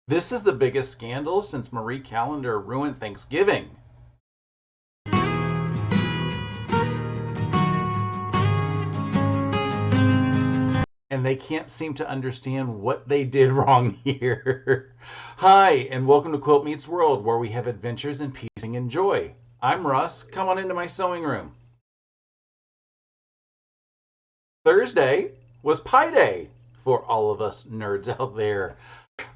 This is the biggest scandal since Marie Callender ruined Thanksgiving. And they can't seem to understand what they did wrong here. Hi, and welcome to Quilt Meets World, where we have adventures in piecing and joy. I'm Russ. Come on into my sewing room. Thursday was Pie Day for all of us nerds out there.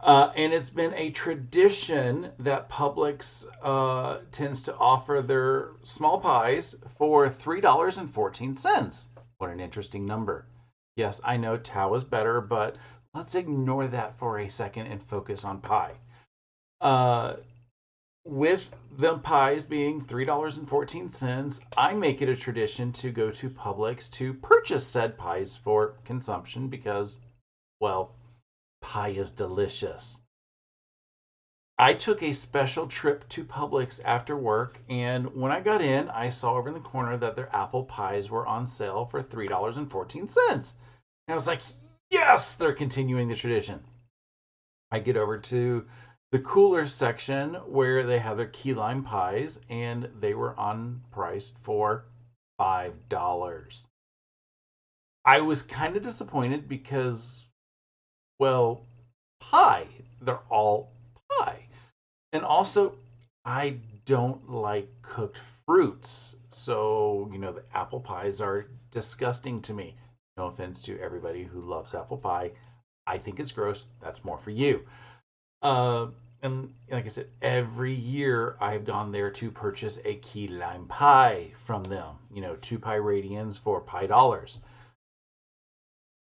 And it's been a tradition that Publix tends to offer their small pies for $3.14. What an interesting number. Yes, I know Tao is better, but let's ignore that for a second and focus on pie. Uh, with the pies being $3.14, I make it a tradition to go to Publix to purchase said pies for consumption because, well, pie is delicious. I took a special trip to Publix after work, and when I got in, I saw over in the corner that their apple pies were on sale for $3.14. And I was like, yes, they're continuing the tradition. I get over to the cooler section where they have their key lime pies, and they were on price for $5. I was kind of disappointed because, well, pie, they're all pie. And also, I don't like cooked fruits. So, the apple pies are disgusting to me. No offense to everybody who loves apple pie. I think it's gross. That's more for you. Uh, and like I said, every year I've gone there to purchase a key lime pie from them. 2 pie radians for pie dollars.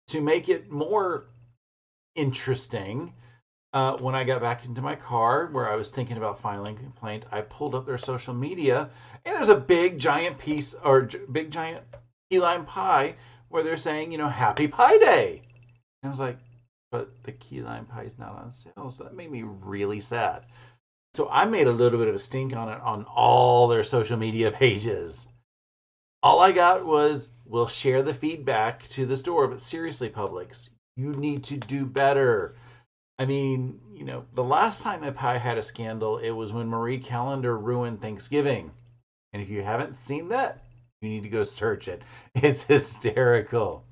To make it more interesting, when I got back into my car where I was thinking about filing a complaint, I pulled up their social media, and there's a big giant piece or big giant key lime pie where they're saying, Happy Pie Day. And I was like, but the key lime pie is not on sale. So that made me really sad. So I made a little bit of a stink on it on all their social media pages. All I got was, we'll share the feedback to the store, but seriously, Publix, you need to do better. I mean, the last time a pie had a scandal, it was when Marie Callender ruined Thanksgiving. And if you haven't seen that, you need to go search it. It's hysterical.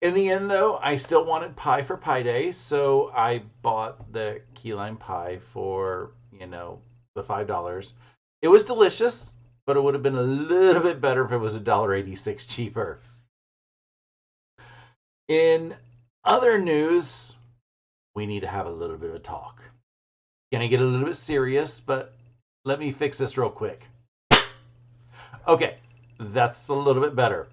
In the end, though, I still wanted pie for Pie Day, so I bought the key lime pie for, the $5. It was delicious, but it would have been a little bit better if it was $1.86 cheaper. In other news, we need to have a little bit of a talk. Gonna get a little bit serious, but let me fix this real quick. Okay, that's a little bit better.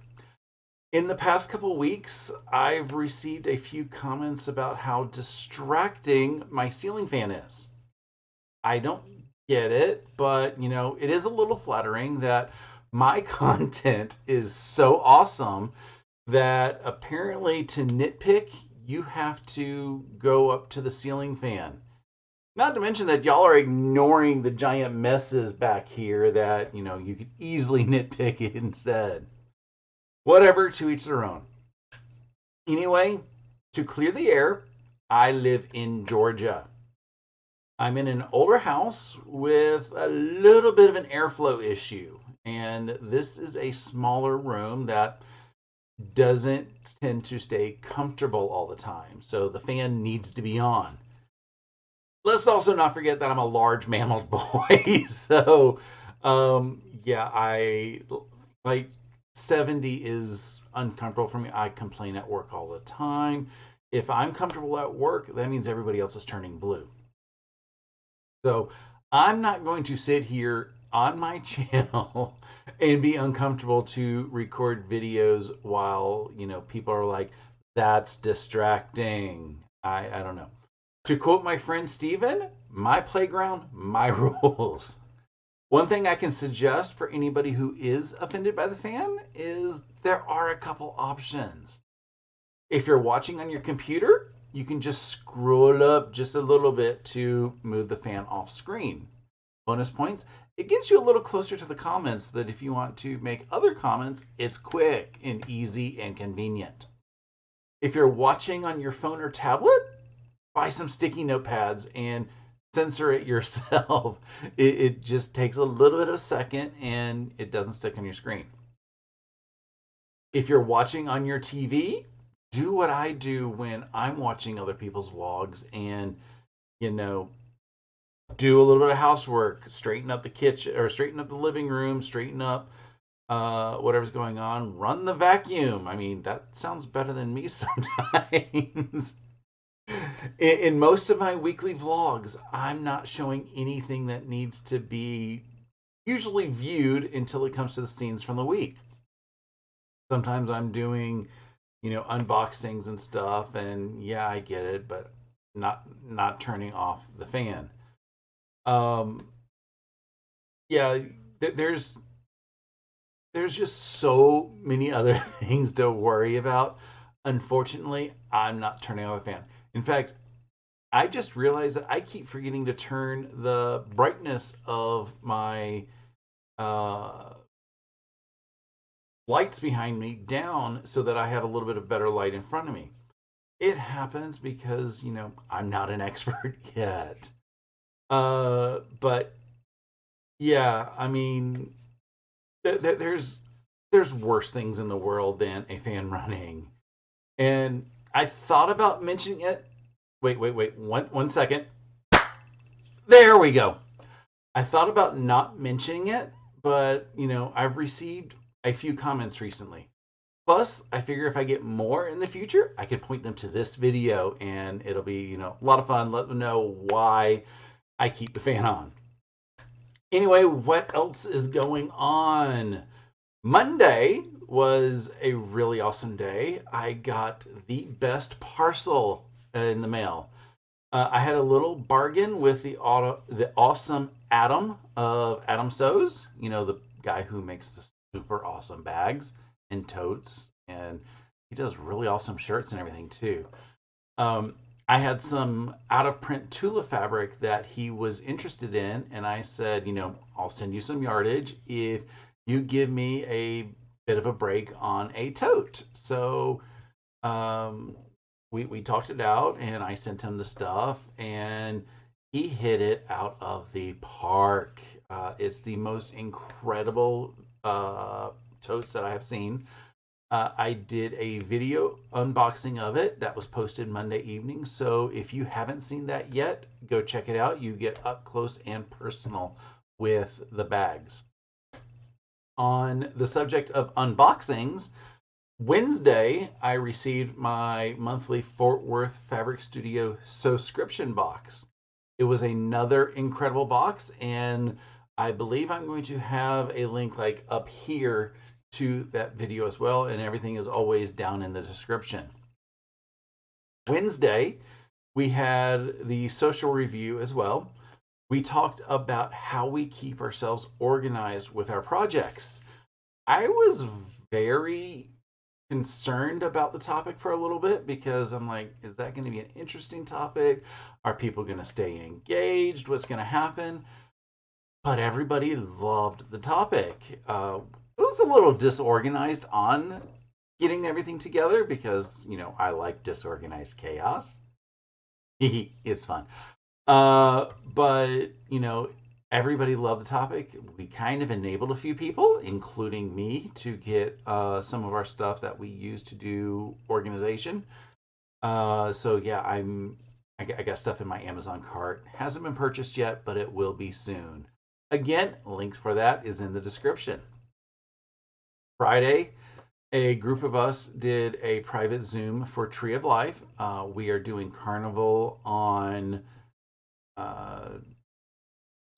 In the past couple weeks, I've received a few comments about how distracting my ceiling fan is. I don't get it, but it is a little flattering that my content is so awesome that apparently to nitpick, you have to go up to the ceiling fan. Not to mention that y'all are ignoring the giant messes back here that, you could easily nitpick it instead. Whatever, to each their own. Anyway, to clear the air, I live in Georgia. I'm in an older house with a little bit of an airflow issue. And this is a smaller room that doesn't tend to stay comfortable all the time. So the fan needs to be on. Let's also not forget that I'm a large mammaled boy. So, yeah, I like 70 is uncomfortable for me. I complain at work all the time. If I'm comfortable at work, that means everybody else is turning blue. So I'm not going to sit here on my channel and be uncomfortable to record videos while, people are like, that's distracting. I don't know. To quote my friend Steven, my playground, my rules. One thing I can suggest for anybody who is offended by the fan is there are a couple options. If you're watching on your computer, you can just scroll up just a little bit to move the fan off screen. Bonus points, it gets you a little closer to the comments that if you want to make other comments, it's quick and easy and convenient. If you're watching on your phone or tablet, buy some sticky notepads and censor it yourself. It just takes a little bit of a second and it doesn't stick on your screen. If you're watching on your TV, do what I do when I'm watching other people's vlogs and, you know, do a little bit of housework, straighten up the kitchen or straighten up the living room, straighten up whatever's going on, run the vacuum. I mean, that sounds better than me sometimes. In most of my weekly vlogs, I'm not showing anything that needs to be usually viewed until it comes to the scenes from the week. Sometimes I'm doing, unboxings and stuff, and yeah, I get it, but not turning off the fan. Um, yeah, there's just so many other things to worry about. Unfortunately, I'm not turning on the fan. In fact, I just realized that I keep forgetting to turn the brightness of my uh, lights behind me down so that I have a little bit of better light in front of me. It happens because, I'm not an expert yet. But yeah, I mean, there's worse things in the world than a fan running. And I thought about mentioning it. Wait. One second. There we go. I thought about not mentioning it, but I've received a few comments recently. Plus, I figure if I get more in the future, I can point them to this video and it'll be, a lot of fun. Let them know why I keep the fan on. Anyway, what else is going on? Monday was a really awesome day. I got the best parcel in the mail. I had a little bargain with the awesome Adam of Adam Sews. The guy who makes the super awesome bags and totes, and he does really awesome shirts and everything too. I had some out of print Tula fabric that he was interested in, and I said, I'll send you some yardage if you give me a bit of a break on a tote. So um, we talked it out, and I sent him the stuff, and he hit it out of the park. It's the most incredible totes that I have seen. I did a video unboxing of it that was posted Monday evening. So if you haven't seen that yet, go check it out. You get up close and personal with the bags. On the subject of unboxings, Wednesday I received my monthly Fort Worth Fabric Studio subscription box. It was another incredible box, and I believe I'm going to have a link like up here to that video as well, and everything is always down in the description. Wednesday, we had the social review as well. We talked about how we keep ourselves organized with our projects. I was very concerned about the topic for a little bit because I'm like, is that going to be an interesting topic? Are people going to stay engaged? What's going to happen? But everybody loved the topic. It was a little disorganized on getting everything together because, I like disorganized chaos. It's fun. But, everybody loved the topic. We kind of enabled a few people, including me, to get some of our stuff that we use to do organization. So yeah, I got stuff in my Amazon cart. Hasn't been purchased yet, but it will be soon. Again, links for that is in the description. Friday, a group of us did a private Zoom for Tree of Life. We are doing Carnival on uh,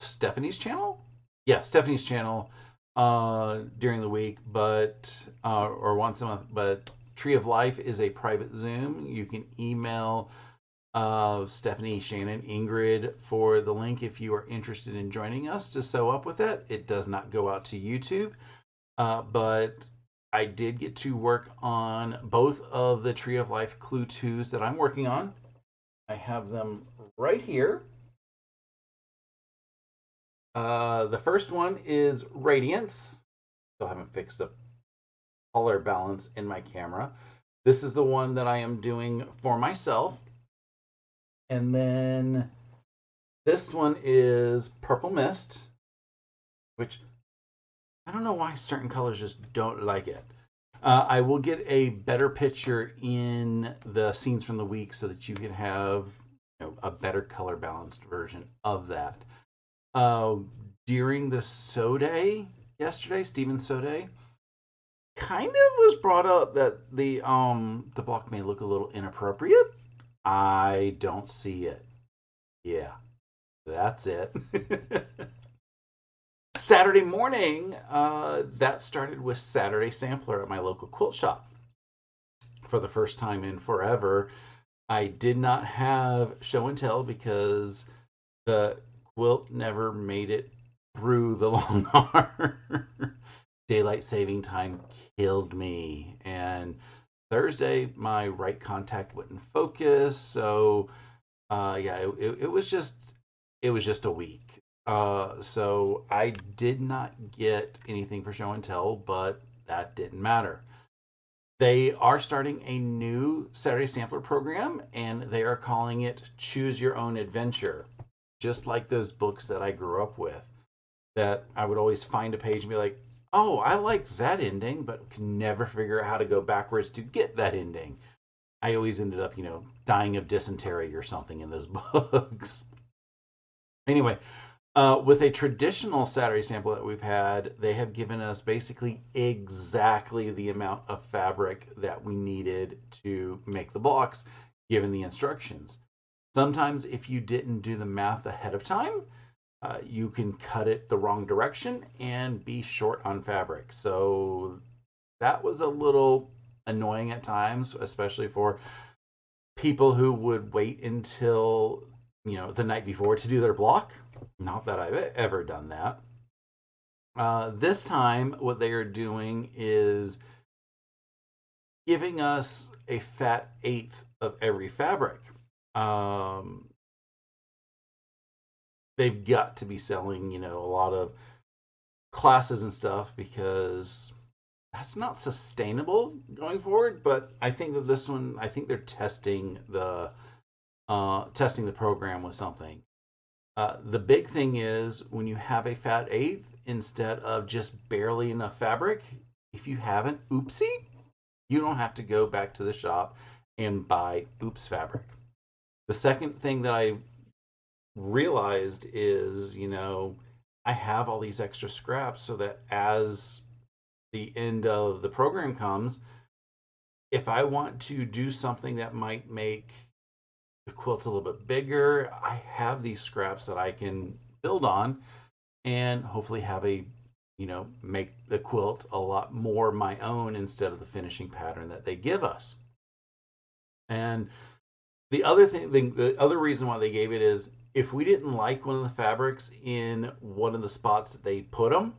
Stephanie's channel. Yeah, Stephanie's channel during the week, but or once a month. But Tree of Life is a private Zoom. You can email Stephanie, Shannon, Ingrid for the link if you are interested in joining us to sew up with it. It does not go out to YouTube, but I did get to work on both of the Tree of Life Clue 2s that I'm working on. I have them right here. The first one is Radiance. Still haven't fixed the color balance in my camera. This is the one that I am doing for myself. And then this one is Purple Mist, which I don't know why certain colors just don't like it. I will get a better picture in the scenes from the week so that you can have a better color balanced version of that. Uh, During the So Day yesterday, Stephen So Day, kind of was brought up that the block may look a little inappropriate. I don't see it. Yeah, that's it. Saturday morning, that started with Saturday Sampler at my local quilt shop. For the first time in forever, I did not have show and tell because the quilt never made it through the long hour. Daylight saving time killed me. And Thursday, my right contact wouldn't focus. So, yeah, it was just a week. So I did not get anything for show and tell, but that didn't matter. They are starting a new Saturday Sampler program, and they are calling it Choose Your Own Adventure. Just like those books that I grew up with, that I would always find a page and be like, oh, I like that ending, but can never figure out how to go backwards to get that ending. I always ended up, dying of dysentery or something in those books. Anyway, with a traditional Saturday sample that we've had, they have given us basically exactly the amount of fabric that we needed to make the blocks, given the instructions. Sometimes, if you didn't do the math ahead of time, you can cut it the wrong direction and be short on fabric. So that was a little annoying at times, especially for people who would wait until the night before to do their block. Not that I've ever done that. This time, what they are doing is giving us a fat eighth of every fabric. Um, they've got to be selling, a lot of classes and stuff because that's not sustainable going forward. But I think that this one, I think they're testing the program with something. The big thing is when you have a fat eighth, instead of just barely enough fabric, if you have an oopsie, you don't have to go back to the shop and buy oops fabric. The second thing that I realized is, I have all these extra scraps so that as the end of the program comes, if I want to do something that might make the quilt's a little bit bigger, I have these scraps that I can build on and hopefully have make the quilt a lot more my own instead of the finishing pattern that they give us. And the other reason why they gave it is if we didn't like one of the fabrics in one of the spots that they put them,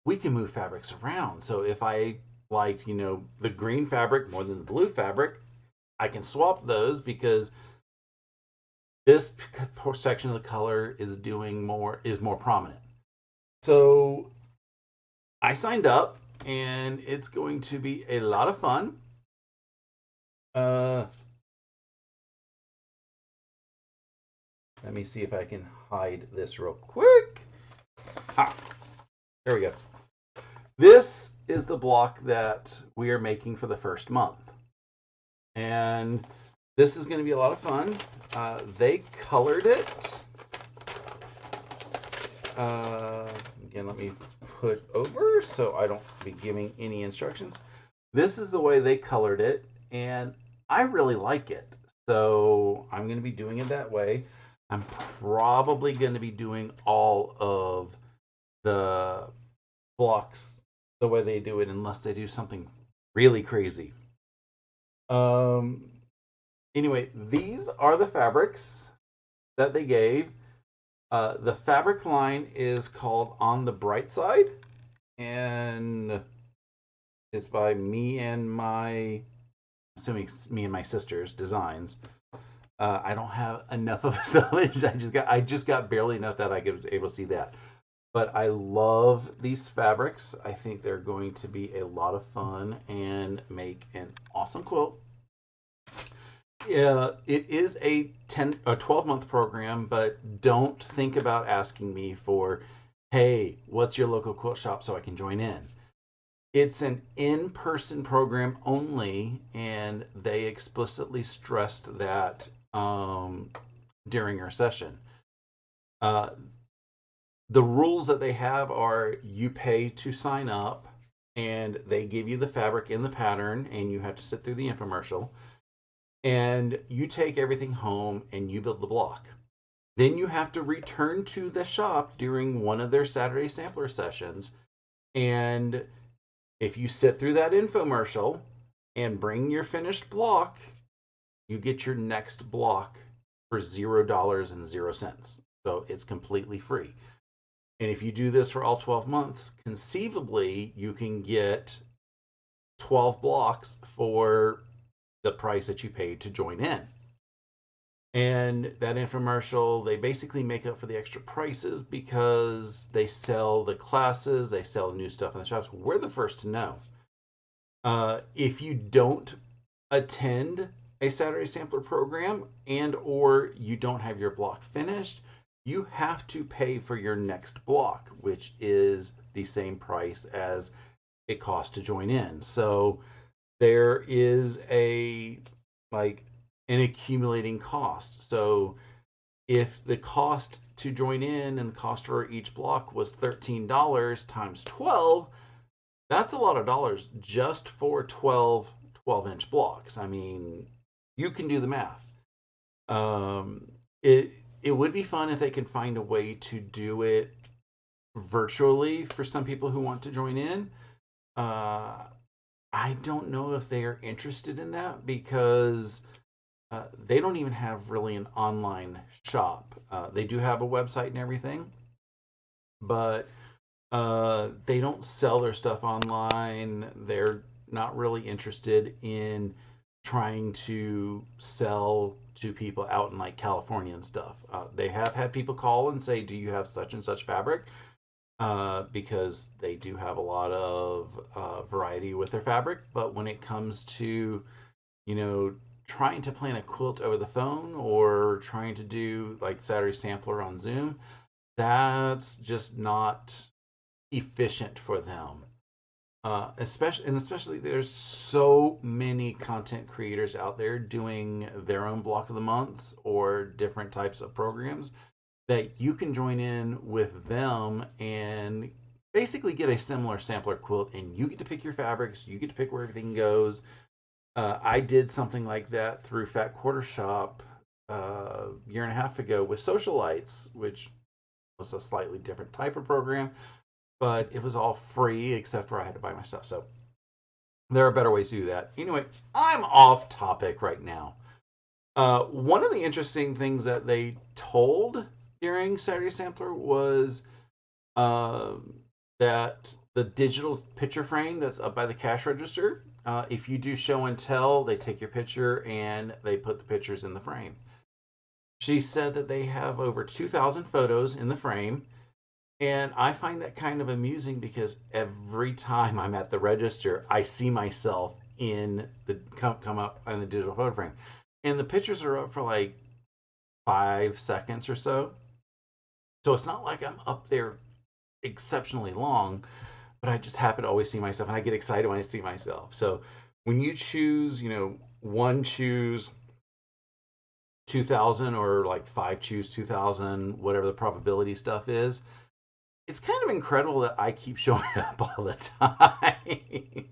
we can move fabrics around. So if I liked, the green fabric more than the blue fabric, I can swap those because this section of the color is more prominent. So I signed up, and it's going to be a lot of fun. Uh, Let me see if I can hide this real quick. Ah, there we go. This is the block that we are making for the first month. And this is going to be a lot of fun. They colored it. Again, let me put over so I don't be giving any instructions. This is the way they colored it, and I really like it. So I'm going to be doing it that way. I'm probably going to be doing all of the blocks the way they do it, unless they do something really crazy. Um. Anyway, these are the fabrics that they gave. The fabric line is called On the Bright Side, and it's by me and my, assuming me and my sister's designs. I don't have enough of a salvage. I just got barely enough that I was able to see that. But I love these fabrics. I think they're going to be a lot of fun and make an awesome quilt. It is a 12-month program, but don't think about asking me for, hey, what's your local quilt shop so I can join in. It's an in-person program only, and they explicitly stressed that during our session. Uh, the rules that they have are you pay to sign up, and they give you the fabric in the pattern, and you have to sit through the infomercial, and you take everything home and you build the block. Then you have to return to the shop during one of their Saturday sampler sessions. And if you sit through that infomercial and bring your finished block, you get your next block for $0.00. So it's completely free. And if you do this for all 12 months, conceivably, you can get 12 blocks for the price that you paid to join in. And that infomercial, they basically make up for the extra prices because they sell the classes, they sell the new stuff in the shops. We're the first to know. If you don't attend a Saturday Sampler program and or you don't have your block finished, you have to pay for your next block, which is the same price as it costs to join in. So there is a like an accumulating cost. So if the cost to join in and the cost for each block was $13 times 12, that's a lot of dollars just for 12-inch blocks. I mean, you can do the math. Um, it it would be fun if they can find a way to do it virtually for some people who want to join in. Uh, I don't know if they are interested in that because they don't even have really an online shop. They do have a website and everything, but they don't sell their stuff online. They're not really interested in trying to sell to people out in like California and stuff. They have had people call and say, "Do you have such and such fabric?" Because they do have a lot of variety with their fabric. But when it comes to, you know, trying to plan a quilt over the phone or trying to do like Saturday Sampler on Zoom, that's just not efficient for them. Especially there's so many content creators out there doing their own block of the months or different types of programs that you can join in with them and basically get a similar sampler quilt, and you get to pick your fabrics, you get to pick where everything goes. I did something like that through Fat Quarter Shop a year and a half ago with Socialites, which was a slightly different type of program, but it was all free except for I had to buy my stuff. So there are better ways to do that. Anyway, I'm off topic right now. One of the interesting things that they told during Saturday Sampler was uh, that the digital picture frame that's up by the cash register, if you do show and tell, they take your picture and they put the pictures in the frame. She said that they have over 2,000 photos in the frame. And I find that kind of amusing because every time I'm at the register, I see myself in the come up on the digital photo frame. And the pictures are up for like 5 seconds or so. So it's not like I'm up there exceptionally long, but I just happen to always see myself and I get excited when I see myself. So when you choose, one choose 2000 or like five choose 2000, whatever the probability stuff is, it's kind of incredible that I keep showing up all the time.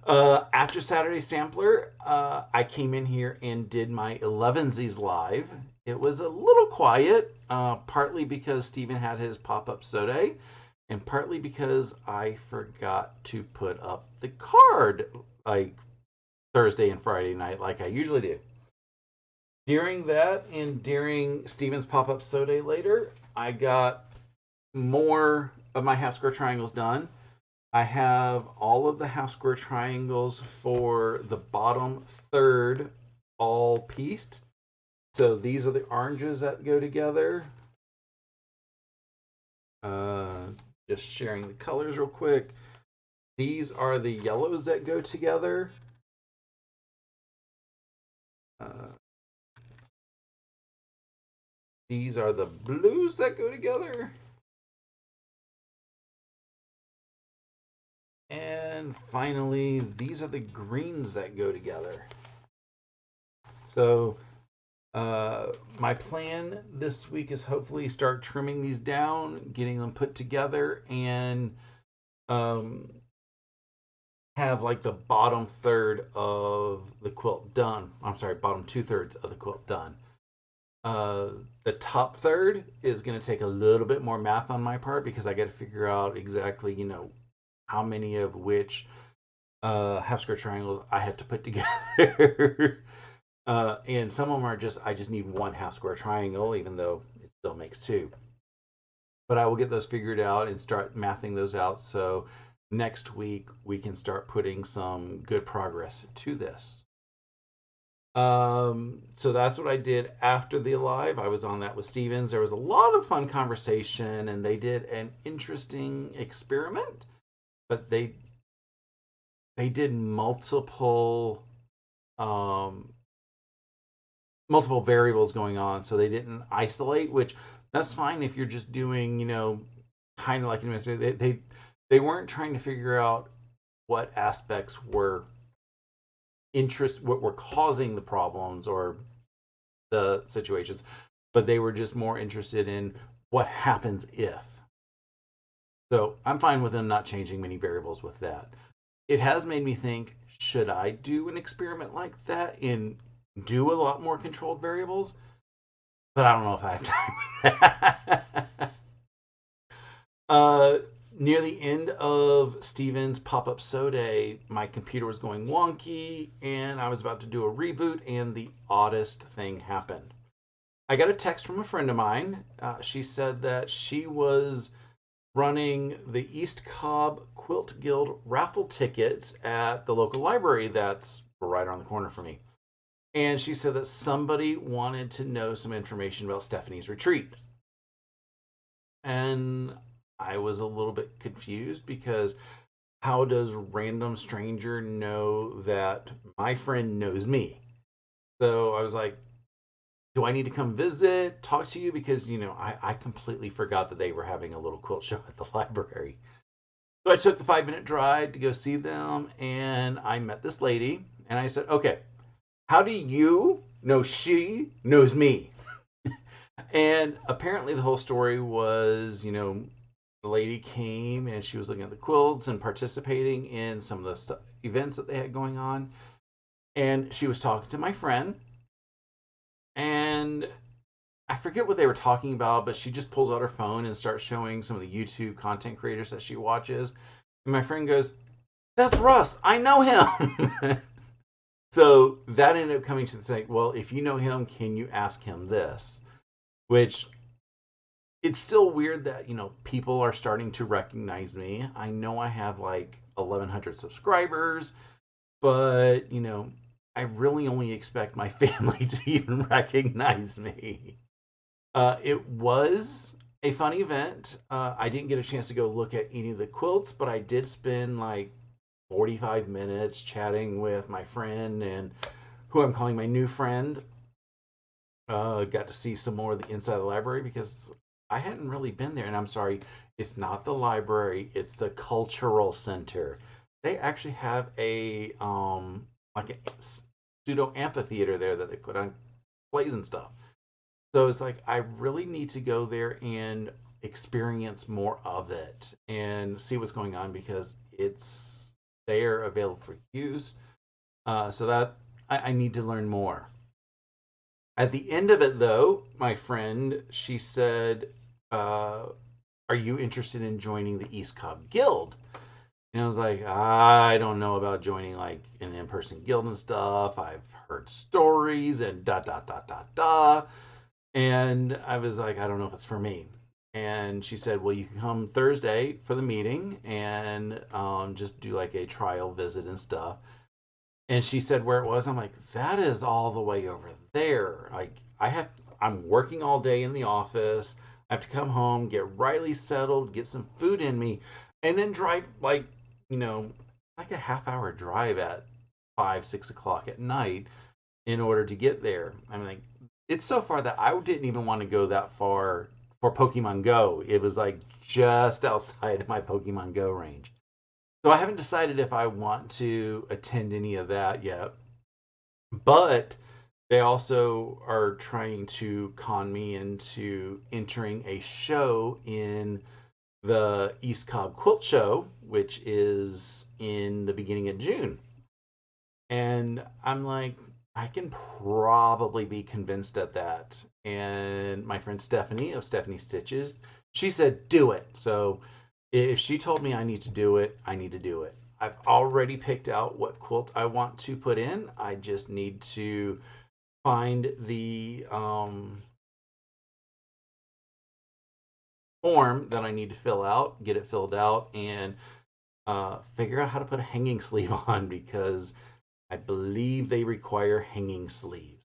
After Saturday Sampler, I came in here and did my 11sies live. It was a little quiet, partly because Steven had his pop-up so day, and partly because I forgot to put up the card like Thursday and Friday night like I usually do. During that and during Steven's pop-up so day later, I got more of my half square triangles done. I have all of the half square triangles for the bottom third all pieced. So these are the oranges that go together. Uh, just sharing the colors real quick. These are the yellows that go together. Uh, these are the blues that go together. And finally, these are the greens that go together. So my plan this week is hopefully start trimming these down, getting them put together, and um, have like the bottom third of the quilt done. I'm sorry, bottom 2/3 of the quilt done. Uh, the top third is going to take a little bit more math on my part because I got to figure out exactly, how many of which half square triangles I have to put together. And some of them are I just need one half square triangle, even though it still makes two. But I will get those figured out and start mathing those out. So next week we can start putting some good progress to this. So that's what I did after the Alive. I was on that with Stevens. There was a lot of fun conversation, and they did an interesting experiment. But they did um, multiple variables going on, so they didn't isolate. Which that's fine if you're just doing, kind of like they weren't trying to figure out what aspects what were causing the problems or the situations, but they were just more interested in what happens if. So I'm fine with them not changing many variables with that. It has made me think, should I do an experiment like that and do a lot more controlled variables? But I don't know if I have time for that. uh, Near the end of Steven's pop-up so day, my computer was going wonky, and I was about to do a reboot, and the oddest thing happened. I got a text from a friend of mine. She said that she was running the East Cobb Quilt Guild raffle tickets at the local library that's right around the corner from me. And she said that somebody wanted to know some information about Stephanie's retreat. And I was a little bit confused because how does random stranger know that my friend knows me? So I was like, do I need to come visit, talk to you? Because, I completely forgot that they were having a little quilt show at the library. So I took the 5-minute drive to go see them, and I met this lady, and I said, okay, how do you know she knows me? And apparently the whole story was, the lady came and she was looking at the quilts and participating in some of the events that they had going on. And she was talking to my friend, and I forget what they were talking about, but she just pulls out her phone and starts showing some of the YouTube content creators that she watches. And my friend goes, "That's Russ. I know him." So that ended up coming to the thing. Well, if you know him, can you ask him this? Which it's still weird that people are starting to recognize me. I know I have like 1,100 subscribers, but I really only expect my family to even recognize me. It was a fun event. I didn't get a chance to go look at any of the quilts, but I did spend like 45 minutes chatting with my friend and who I'm calling my new friend. Got to see some more of the inside of the library because I hadn't really been there. And I'm sorry, it's not the library; it's the cultural center. They actually have like a pseudo amphitheater there that they put on plays and stuff. So it's like I really need to go there and experience more of it and see what's going on because it's there available for use. So that I need to learn more. At the end of it, though, my friend, she said, "Are you interested in joining the East Cobb Guild?" And I was like, "I don't know about joining like an in-person guild and stuff. I've heard stories and da da da da da." And I was like, "I don't know if it's for me." And she said, "Well, you can come Thursday for the meeting and just do like a trial visit and stuff." And she said where it was. I'm like, that is all the way over there. Like I'm working all day in the office. I have to come home, get Riley settled, get some food in me, and then drive you know, like a half hour drive at 5, 6 o'clock at night in order to get there. I'm like, it's so far that I didn't even want to go that far for Pokemon Go. It was like just outside of my Pokemon Go range. So I haven't decided if I want to attend any of that yet. But they also are trying to con me into entering a show in the East Cobb Quilt Show, which is in the beginning of June. And I'm like, I can probably be convinced at that. And my friend Stephanie of Stephanie Stitches, she said, do it. So if she told me I need to do it, I need to do it. I've already picked out what quilt I want to put in. I just need to find the form that I need to fill out, get it filled out, and figure out how to put a hanging sleeve on because I believe they require hanging sleeves.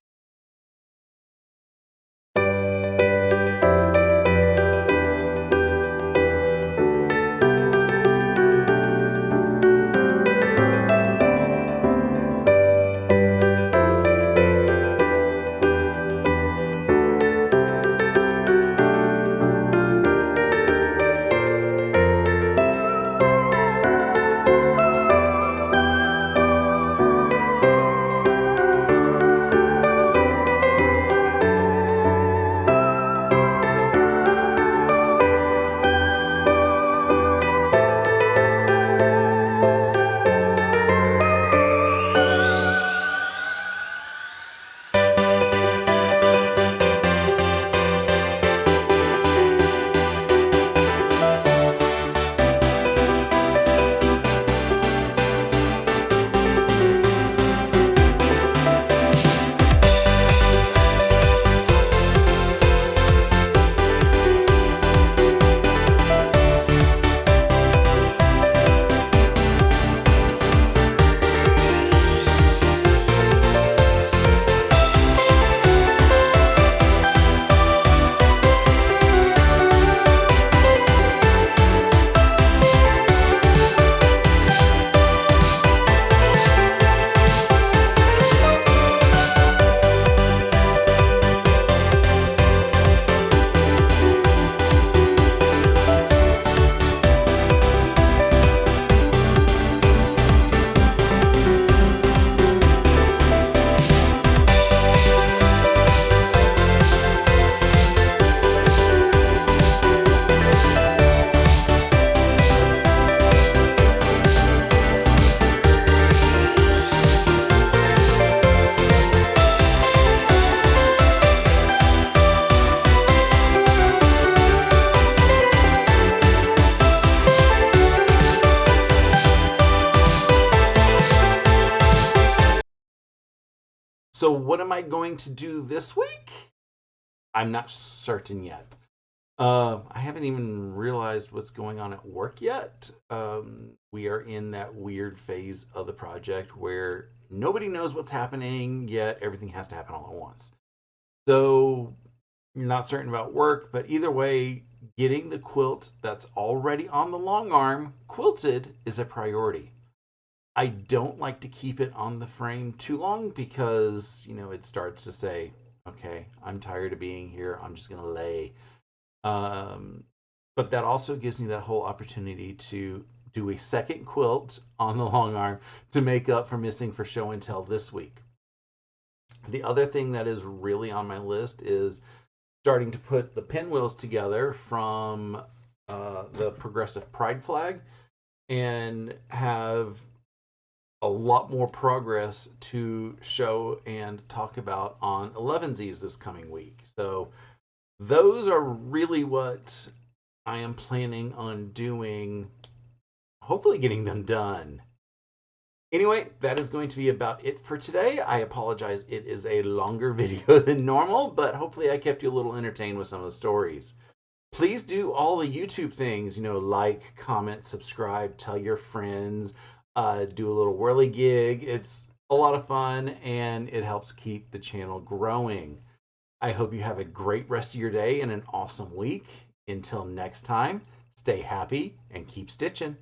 So, what am I going to do this week? I'm not certain yet. I haven't even realized what's going on at work yet. We are in that weird phase of the project where nobody knows what's happening, yet everything has to happen all at once. So, you're not certain about work, but either way, getting the quilt that's already on the long arm quilted is a priority. I don't like to keep it on the frame too long because, it starts to say, okay, I'm tired of being here. I'm just going to lay. Um, but that also gives me that whole opportunity to do a second quilt on the long arm to make up for missing for show and tell this week. The other thing that is really on my list is starting to put the pinwheels together from the Progressive Pride flag and have a lot more progress to show and talk about on 11Zs this coming week. So those are really what I am planning on doing, hopefully getting them done. Anyway, that is going to be about it for today. I apologize, it is a longer video than normal, but hopefully I kept you a little entertained with some of the stories. Please do all the YouTube things, like, comment, subscribe, tell your friends, do a little whirly gig. It's a lot of fun and it helps keep the channel growing. I hope you have a great rest of your day and an awesome week. Until next time, stay happy and keep stitching.